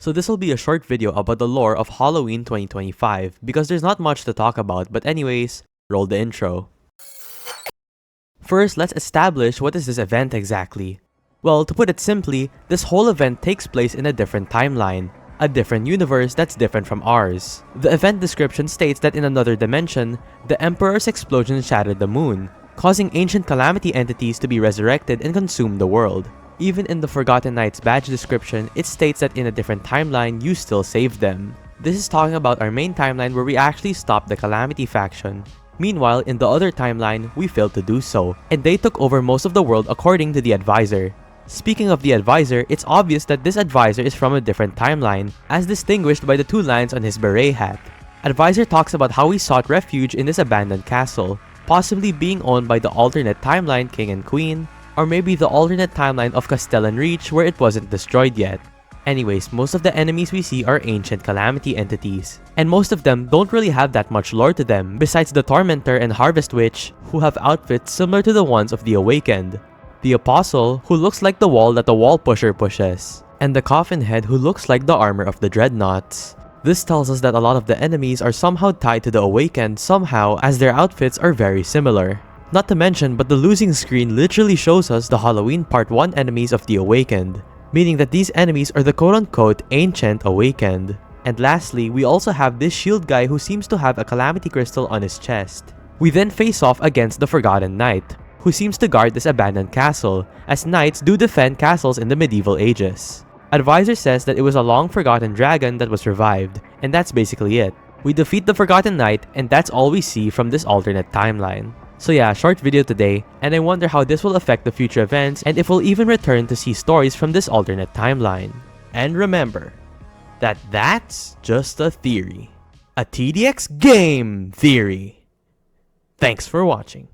So this will be a short video about the lore of Halloween 2025 because there's not much to talk about, but anyways, roll the intro. First, let's establish what is this event exactly. Well, to put it simply, this whole event takes place in a different timeline, a different universe that's different from ours. The event description states that in another dimension, the Emperor's explosion shattered the moon, causing ancient calamity entities to be resurrected and consume the world. Even in the Forgotten Knights badge description, it states that in a different timeline, you still saved them. This is talking about our main timeline where we actually stopped the Calamity faction. Meanwhile, in the other timeline, we failed to do so, and they took over most of the world according to the advisor. Speaking of the advisor, it's obvious that this advisor is from a different timeline, as distinguished by the two lines on his beret hat. Advisor talks about how he sought refuge in this abandoned castle, possibly being owned by the alternate timeline king and queen, or maybe the alternate timeline of Castellan Reach where it wasn't destroyed yet. Anyways, most of the enemies we see are ancient calamity entities, and most of them don't really have that much lore to them besides the Tormentor and Harvest Witch, who have outfits similar to the ones of the Awakened, the Apostle, who looks like the wall that the Wall Pusher pushes, and the Coffin Head, who looks like the armor of the Dreadnoughts. This tells us that a lot of the enemies are somehow tied to the Awakened somehow, as their outfits are very similar. Not to mention, but the losing screen literally shows us the Halloween Part 1 enemies of the Awakened, meaning that these enemies are the quote-unquote ancient Awakened. And lastly, we also have this shield guy who seems to have a Calamity Crystal on his chest. We then face off against the Forgotten Knight, who seems to guard this abandoned castle, as knights do defend castles in the medieval ages. Advisor says that it was a long-forgotten dragon that was revived, and that's basically it. We defeat the Forgotten Knight, and that's all we see from this alternate timeline. So yeah, short video today, and I wonder how this will affect the future events and if we'll even return to see stories from this alternate timeline. And remember, that's just a theory. A TDX game theory. Thanks for watching.